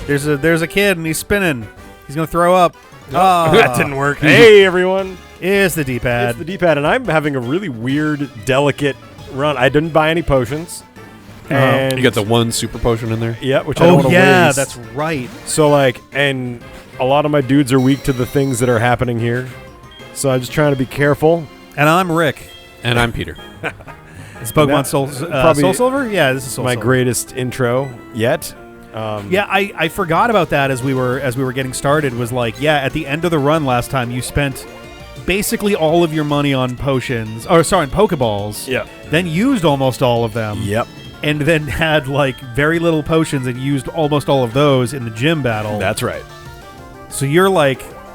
There's a kid and he's spinning. He's gonna throw up. Oh, that didn't work. Hey, everyone. It's the D-pad. It's the D-pad, and I'm having a really weird, delicate run. I didn't buy any potions. And you got the one super potion in there? Yeah, which I don't want to waste. That's right. So, and a lot of my dudes are weak to the things that are happening here. So I'm just trying to be careful. And I'm Rick. And I'm Peter. It's Pokemon SoulSilver? Yeah, this is SoulSilver. My greatest intro yet. I forgot about that as we were getting started. Was like, at the end of the run last time, you spent basically all of your money on potions, on Pokeballs. Yeah. Then used almost all of them. Yep. And then had very little potions and used almost all of those in the gym battle. That's right. So you're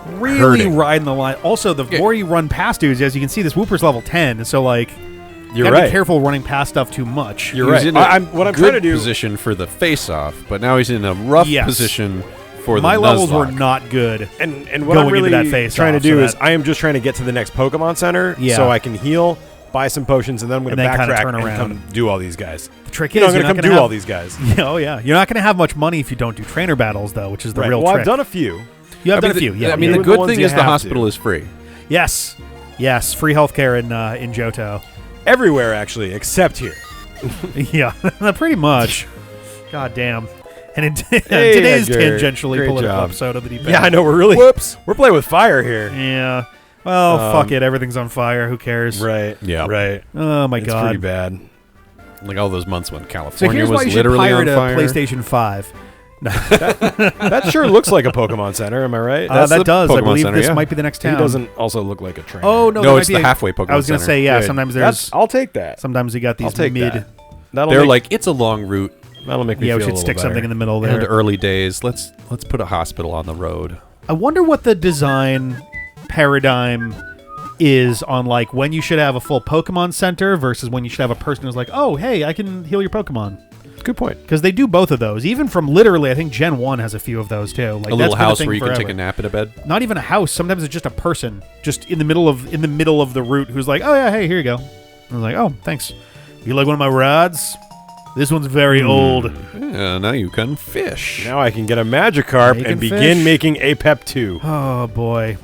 really riding the line. Also, the more you run past dudes, as you can see, this Wooper's level 10. So you're gotta be careful running past stuff too much. You're right. What I'm trying to do position for the face-off, but now he's in a rough position for the My levels Nuzlocke. were not good. And what I'm really trying to do is I am just trying to get to the next Pokemon Center so I can heal, buy some potions, and then I'm going to backtrack and come do all these guys. The trick is I'm going to come do all these guys. Oh yeah, you're not going to have much money if you don't do trainer battles though, which is the real trick. Well, I've done a few. You have done a few. Yeah. I mean, the good thing is the hospital is free. Yes, free healthcare in Johto. Everywhere, actually, except here. Yeah, pretty much. God damn. And in today's tangentially political episode of the D-pad. Yeah, I know. We're playing with fire here. Yeah. Well, fuck it. Everything's on fire. Who cares? Right. Yeah. Right. Oh, my God. It's pretty bad. Like all those months when California was literally on fire. A PlayStation 5. That sure looks like a Pokemon Center, am I right? That does. Pokemon I believe Center, this might be the next town. It doesn't also look like a trainer. Oh, no. No, it's the halfway Pokemon Center. I was going to say, sometimes there's... I'll take that. Sometimes you got these mid... They're like, it's a long route. That'll make me feel a little we should stick something in the middle there. And early days, let's put a hospital on the road. I wonder what the design paradigm is on when you should have a full Pokemon Center versus when you should have a person who's like, oh, hey, I can heal your Pokemon. Good point. Because they do both of those. Even from literally, I think Gen 1 has a few of those too. A little house where you can take a nap in a bed? Not even a house. Sometimes it's just a person just in the middle of the route who's like, oh yeah, hey, here you go. I was like, oh, thanks. You like one of my rods? This one's very old. Yeah, now you can fish. Now I can get a Magikarp and begin making Apep 2. Oh, boy.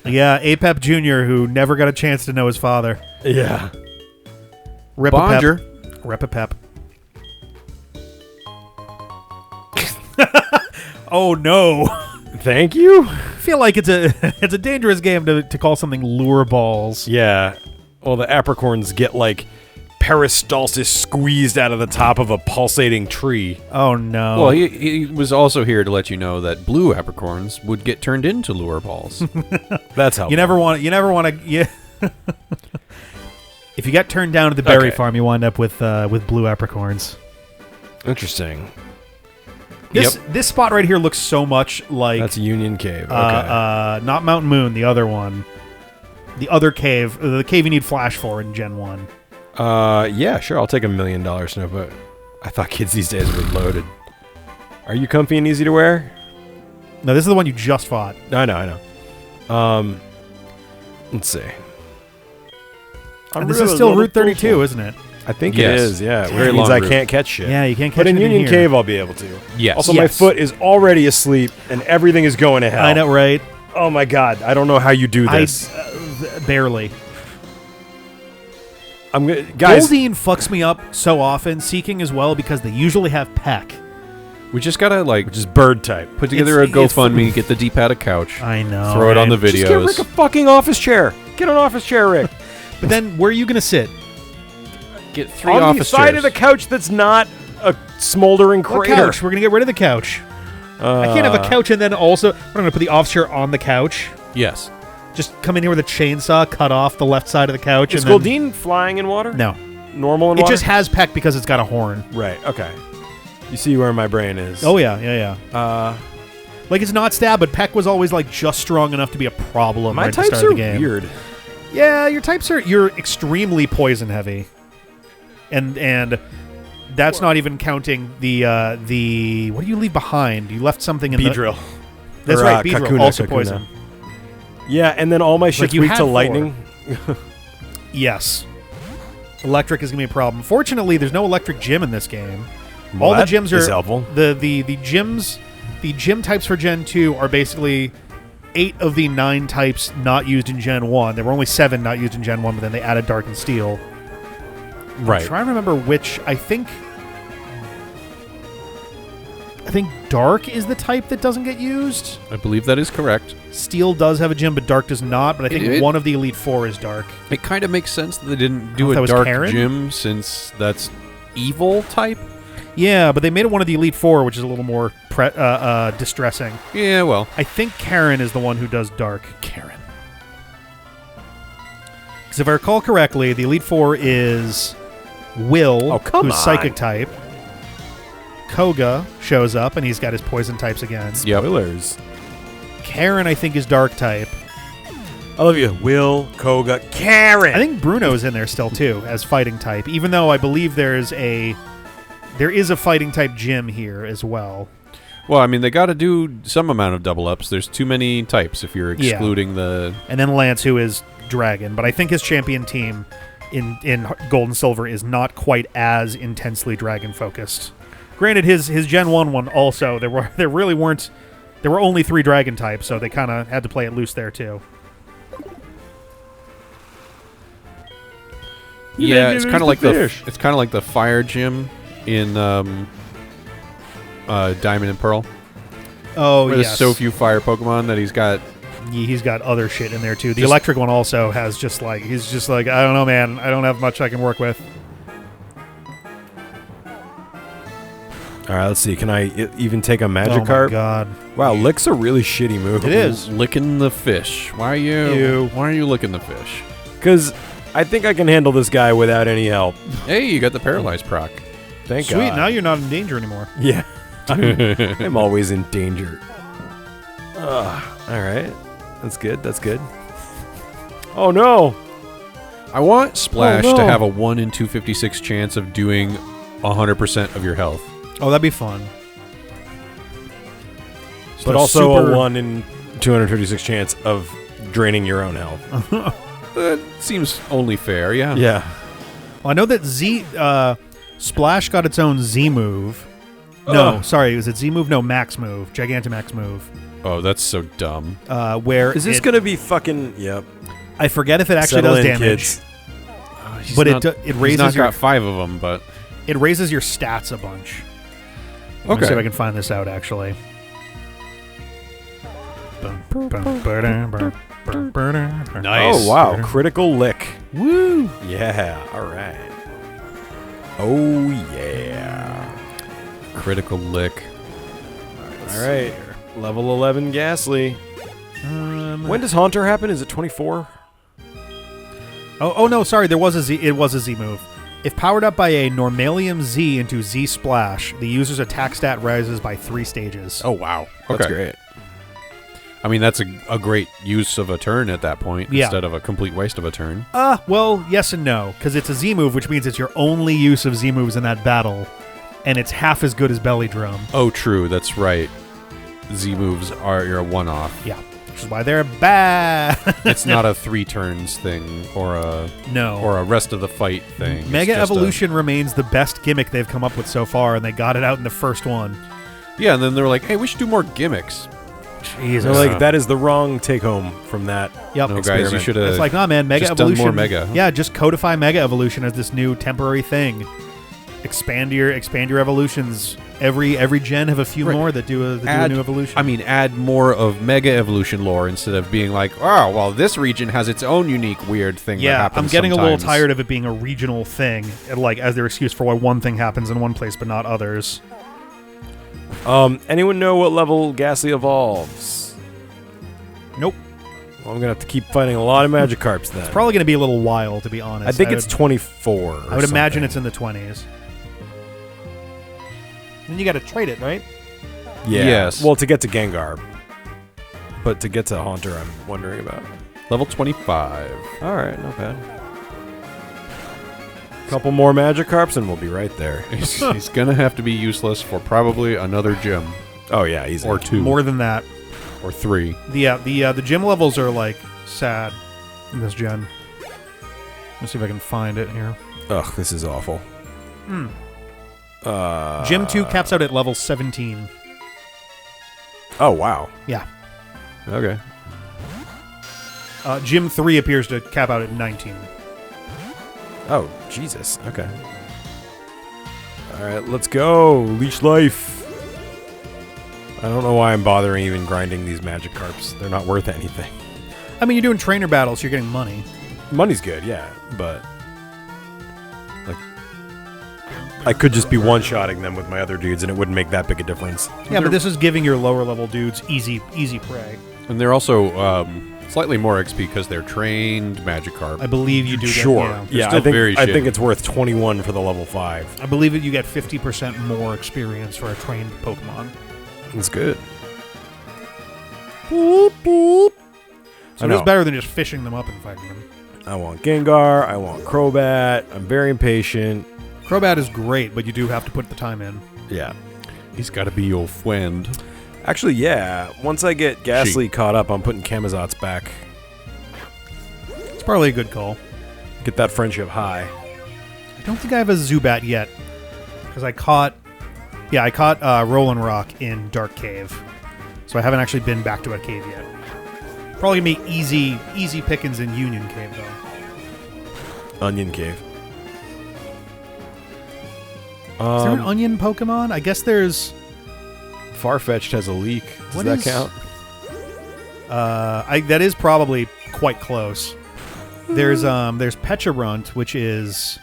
Yeah, Apep Jr., who never got a chance to know his father. Yeah. Rep-a-pep. Oh, no. Thank you? I feel like it's a dangerous game to call something lure balls. Yeah. Well, the apricorns get peristalsis squeezed out of the top of a pulsating tree. Oh, no. Well, he was also here to let you know that blue apricorns would get turned into lure balls. That's how. You never want to. Yeah. If you get turned down to the berry farm, you wind up with blue apricorns. Interesting. This spot right here looks so much like that's Union Cave. Okay. Not Mountain Moon, the other one. The other cave, the cave you need Flash for in Gen 1. Yeah, sure. I'll take $1 million snow, but I thought kids these days were loaded. Are you comfy and easy to wear? No, this is the one you just fought. I know. Let's see. This is still Route 32, isn't it? I think it is, yeah. Very Which means long I route. can't catch shit. Yeah, you can't catch But in it Union here. Cave, I'll be able to. Yes. Also, my foot is already asleep, and everything is going to hell. I know, right? Oh, my God. I don't know how you do this. Barely. Guys. Goldeen fucks me up so often, Seeking as well, because they usually have Peck. We just gotta which is bird type. put together a GoFundMe, get the D-pad a couch. I know. Throw it on the videos. Just get Rick a fucking office chair. Get an office chair, Rick. But then, where are you going to sit? Get 3 on office the side chairs. of the couch that's not a smoldering What crater. couch? We're going to get rid of the couch. I can't have a couch and then also... We're going to put the office chair on the couch. Yes. Just come in here with a chainsaw, cut off the left side of the couch. Is and then... Goldeen flying in water? No. Normal in It water? just has Peck because it's got a horn. Right, okay. You see where my brain is. Oh, yeah. It's not stab, but Peck was always just strong enough to be a problem my right at the types start are of the game. weird. Yeah, your types are... You're extremely poison heavy. And that's not even counting the... What do you leave behind? You left something in Beedrill. That's Or, right, Beedrill. Also Kakuna. poison. Yeah, and then all my shit's you weak had to 4. lightning. Yes. Electric is going to be a problem. Fortunately, there's no electric gym in this game. Well, all the that gyms is are helpful. the gyms the gym types for Gen 2 are basically 8 of the 9 types not used in Gen 1. There were only 7 not used in Gen 1, but then they added Dark and Steel. Right. I'm trying to remember which. I think Dark is the type that doesn't get used. I believe that is correct. Steel does have a gym, but Dark does not. But I think one of the Elite Four is Dark. It kind of makes sense that they didn't do a Dark gym, since that's evil type. Yeah, but they made it one of the Elite Four, which is a little more distressing. Yeah, well. I think Karen is the one who does Dark. Karen. Because if I recall correctly, the Elite Four is Will, who's Psychic type. Koga shows up, and he's got his poison types again. Spoilers. Karen, I think, is Dark type. I love you. Will, Koga, Karen! I think Bruno's in there still, too, as fighting type, even though I believe there is a fighting type gym here as well. Well, I mean, they got to do some amount of double-ups. There's too many types if you're excluding the... And then Lance, who is Dragon. But I think his champion team in Gold and Silver is not quite as intensely Dragon-focused. Granted, his Gen 1 one also, there were only 3 Dragon types, so they kind of had to play it loose there, too. Yeah, it's kind of like the fire gym in Diamond and Pearl. Oh, where there's so few fire Pokemon that he's got other shit in there too. The electric one also has he's just like, I don't know, man. I don't have much I can work with. All right, let's see. Can I even take a Magikarp? Oh my god! Wow, Lick's a really shitty move. It is licking the fish. Why are you licking the fish? Because I think I can handle this guy without any help. Hey, you got the paralyzed proc. Thank God. Sweet. Now you're not in danger anymore. Yeah, I'm always in danger. All right, that's good. That's good. Oh no! I want Splash to have a 1 in 256 chance of doing 100% of your health. Oh, that'd be fun. But also a 1 in 256 chance of draining your own health. That seems only fair, yeah. Yeah. Well, I know that Splash got its own Z move. No, sorry, was it Z move? No, Max move. Gigantamax move. Oh, that's so dumb. Where is this going to be fucking... Yep. I forget if it actually does damage. Kids. But it raises he's not got 5 of them, but... It raises your stats a bunch. Let me see if I can find this out, actually. Nice. Oh, wow. Critical lick. Woo! Yeah. All right. Oh, yeah. Critical lick. All right. Level 11 Ghastly. When does Haunter happen? Is it 24? Oh no, sorry. There was a Z. It was a Z move. If powered up by a Normalium Z into Z Splash, the user's attack stat rises by 3 stages. Oh, wow. Okay. That's great. I mean, that's a great use of a turn at that point instead of a complete waste of a turn. Well, yes and no, because it's a Z move, which means it's your only use of Z moves in that battle, and it's half as good as Belly Drum. Oh, true. That's right. Z moves are your one-off. Yeah. Which is why they're bad. It's not a 3 turns thing or a rest of the fight thing. Mega Evolution remains the best gimmick they've come up with so far, and they got it out in the first one. Yeah, and then they were like, hey, we should do more gimmicks. Jesus. They're like, that is the wrong take-home from that. Yep. No, guys, you should have. It's like, nah, man, Mega just Evolution. Done more Mega. Yeah, just codify Mega Evolution as this new temporary thing. Expand your evolutions. Every gen have a few more that do a new evolution. I mean, add more of Mega Evolution lore instead of being like, oh, well, this region has its own unique weird thing that happens I'm getting sometimes. a little tired of it being a regional thing, like as their excuse for why one thing happens in one place but not others. Anyone know what level Ghastly evolves? Nope. Well, I'm going to have to keep fighting a lot of Magikarps then. It's probably going to be a little while, to be honest. I think it's 24 I would imagine it's in the 20s. Then you got to trade it, right? Yeah. Yes. Well, to get to Gengar. But to get to Haunter, I'm wondering about. Level 25. All right, not bad. Couple more Magikarps and we'll be right there. He's going to have to be useless for probably another gym. Oh, yeah, easy. Or 2. More than that. Or 3. The gym levels are, like, sad in this gen. Let's see if I can find it here. Ugh, this is awful. Gym 2 caps out at level 17. Oh, wow. Yeah. Okay. Gym 3 appears to cap out at 19. Oh, Jesus. Okay. All right, let's go. Leech Life. I don't know why I'm bothering even grinding these Magikarps. They're not worth anything. I mean, you're doing trainer battles, you're getting money. Money's good, yeah, but like I could just be one-shotting them with my other dudes, and it wouldn't make that big a difference. Yeah, but this is giving your lower-level dudes easy prey. And they're also slightly more XP because they're trained Magikarp. I believe you do. Sure. Yeah, I think it's worth 21 for the level 5. I believe that you get 50% more experience for a trained Pokemon. That's good. Boop, boop. So it is better than just fishing them up and fighting them. I want Gengar. I want Crobat. I'm very impatient. Crobat is great, but you do have to put the time in. Yeah. He's got to be your friend. Actually, yeah. Once I get Ghastly caught up, I'm putting Camazotz back. It's probably a good call. Get that friendship high. I don't think I have a Zubat yet. Because I caught Roland Rock in Dark Cave. So I haven't actually been back to a cave yet. Probably going to be easy pickings in Union Cave, though. Onion Cave. Is there an onion Pokemon? I guess there's... Farfetch'd has a leak. Does that count? That is probably quite close. There's Pecharunt, which is...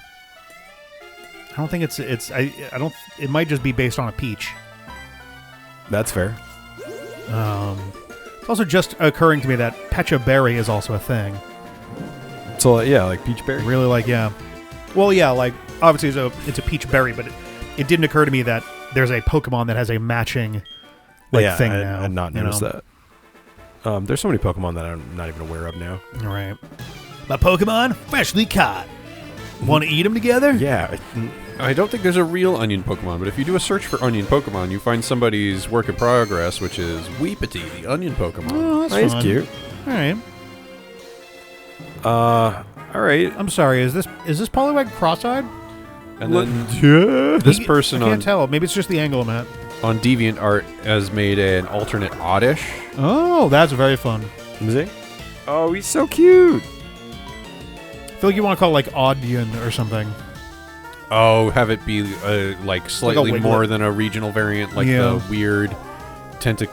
I don't think it's I don't. It might just be based on a peach. That's fair. It's also just occurring to me that Pecha Berry is also a thing. So yeah, like peach berry. Really, like yeah. Well, yeah, like obviously it's a peach berry, but it didn't occur to me that there's a Pokemon that has a matching thing now. I had not noticed that. There's so many Pokemon that I'm not even aware of now. All right. My Pokemon freshly caught. Want to eat them together? Yeah. I don't think there's a real onion Pokemon, but if you do a search for onion Pokemon, you find somebody's work in progress, which is Weepity, the onion Pokemon. Oh, that's fun. Cute. All right. All right. I'm sorry. Is this Poliwag cross-eyed? And then this person I can't tell. Maybe it's just the angle I'm at. On DeviantArt has made an alternate Oddish. Oh, that's very fun. Is he? Oh, he's so cute. I feel like you want to call it like Audion or something. Oh, have it be like slightly like more than a regional variant, like the weird Tentacools.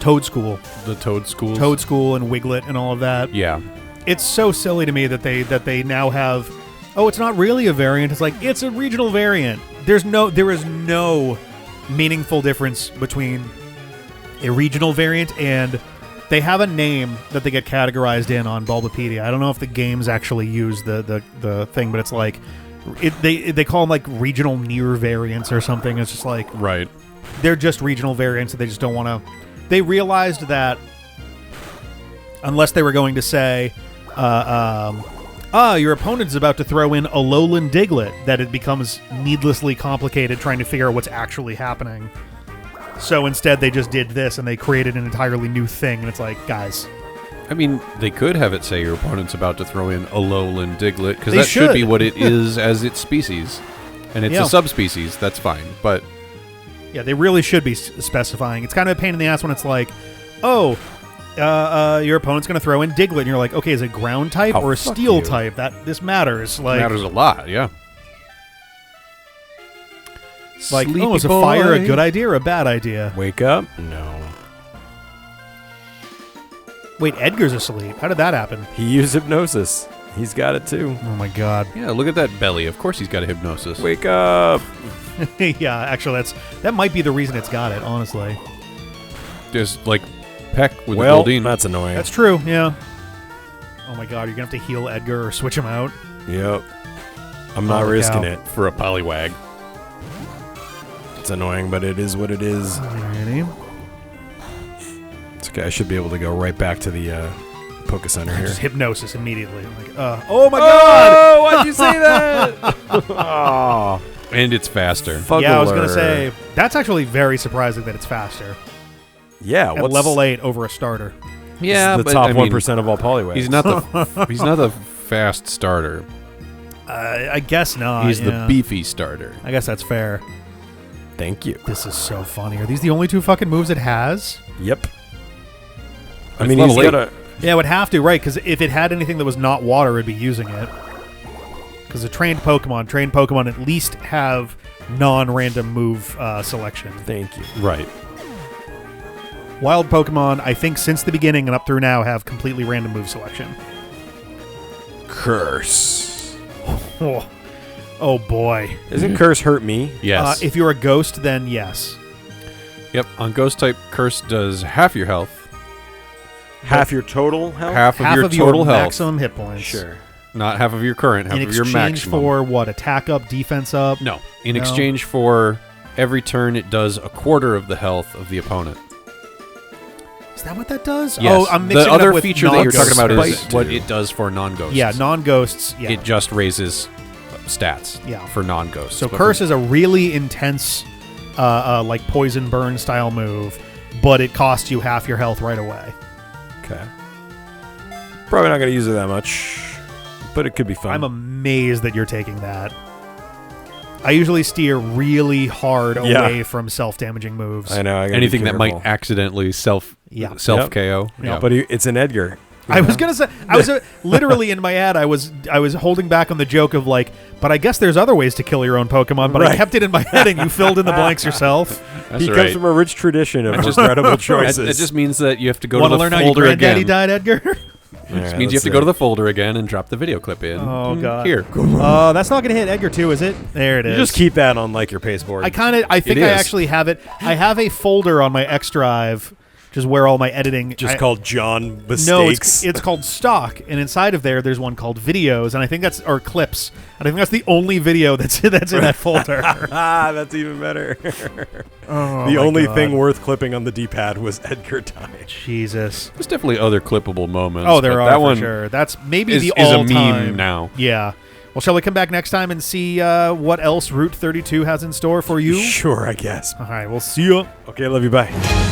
Toadstool. The Toadstool. Toadstool and Wiglet and all of that. Yeah. It's so silly to me that they now have... Oh, it's not really a variant. It's like, it's a regional variant. There is no meaningful difference between a regional variant and... They have a name that they get categorized in on Bulbapedia. I don't know if the games actually use the thing, but it's like they call them like regional near variants or something. It's just like right. They're just regional variants that they just don't want to. They realized that unless they were going to say, your opponent's about to throw in a Lowland Diglett, that it becomes needlessly complicated trying to figure out what's actually happening. So instead, they just did this, and they created an entirely new thing, and it's like, guys. I mean, they could have it say your opponent's about to throw in a Lowland Diglett, because that should be what it is as its species. And it's a subspecies, that's fine, but... Yeah, they really should be specifying. It's kind of a pain in the ass when it's like, your opponent's going to throw in Diglett, and you're like, okay, is it ground type or a steel type? This matters. Like, it matters a lot, yeah. Like, is a fire a good idea or a bad idea? Wake up? No. Wait, Edgar's asleep. How did that happen? He used hypnosis. He's got it too. Oh my god. Yeah, look at that belly. Of course he's got a hypnosis. Wake up! Yeah, actually, that might be the reason it's got it, honestly. There's, like, Peck with the Goldeen. That's annoying. That's true, yeah. Oh my god, you're going to have to heal Edgar or switch him out? Yep. I'm not risking it. For a Poliwag. It's annoying, but it is what it is. Alrighty. It's okay. I should be able to go right back to the Poké Center here. Just hypnosis immediately. Like, oh my god! Oh, why'd you say that? Oh. And it's faster. Yeah, I was going to say, that's actually very surprising that it's faster. Yeah. At level 8 over a starter. Yeah, the top 1% of all Poliwags. He's not the fast starter. I guess not. He's the beefy starter. I guess that's fair. Thank you. This is so funny. Are these the only 2 fucking moves it has? Yep. I It's mean, level he's 8. got a... Yeah, it would have to, right? Because if it had anything that was not water, it'd be using it. Because a trained Pokemon at least have non-random move selection. Thank you. Right. Wild Pokemon, I think since the beginning and up through now, have completely random move selection. Curse. Oh boy. Isn't Curse hurt me? Yes. If you're a ghost, then yes. Yep. On Ghost type, Curse does half your health. Half your total health? Half Half your of total your health. maximum hit points. Sure. Not half of your current, half In of your exchange maximum. for what? Attack up, defense up? No. In No. exchange for every turn, it does a quarter of the health of the opponent. Is that what that does? Yes. Oh, I'm mixing the it other up with feature that you're talking about is Spite what do. it does for non-ghosts. Yeah, non-ghosts. Yeah. It just raises stats Yeah. for non-ghosts. So But Curse for- is a really intense, like poison burn style move, but it costs you half your health right away. Okay. Probably not going to use it that much, but it could be fun. I'm amazed that you're taking that. I usually steer really hard away from self-damaging moves. I know. I gotta anything be that might careful. accidentally self KO. Yeah. But it's an Edgar. I was gonna say, I was literally in my head. I was holding back on the joke of like, but I guess there's other ways to kill your own Pokemon. But I Right. kept it in my head, and you filled in the blanks yourself. That's He right. comes from a rich tradition of regrettable choices. That just means that you have to go Want to to the learn how your folder granddaddy again. died, Edgar? It means you have to go to the folder again and drop the video clip in. Oh god. Here. That's not gonna hit Edgar too, is it? There it is. You just keep that on like your pasteboard. I think It I is. actually have it. I have a folder on my X Drive, which is where all my editing. called John Mistakes. No, it's called Stock, and inside of there's one called Videos, and I think that's or Clips, and I think that's the only video that's in that folder. That's even better. Oh, The my only God. thing worth clipping on the D-pad was Edgar dying. Jesus. There's definitely other clippable moments. Oh, there but are that for one sure. That's maybe is the a all-time meme now. Yeah. Well, shall we come back next time and see what else Route 32 has in store for you? Sure, I guess. All right, we'll see you. Okay, love you. Bye.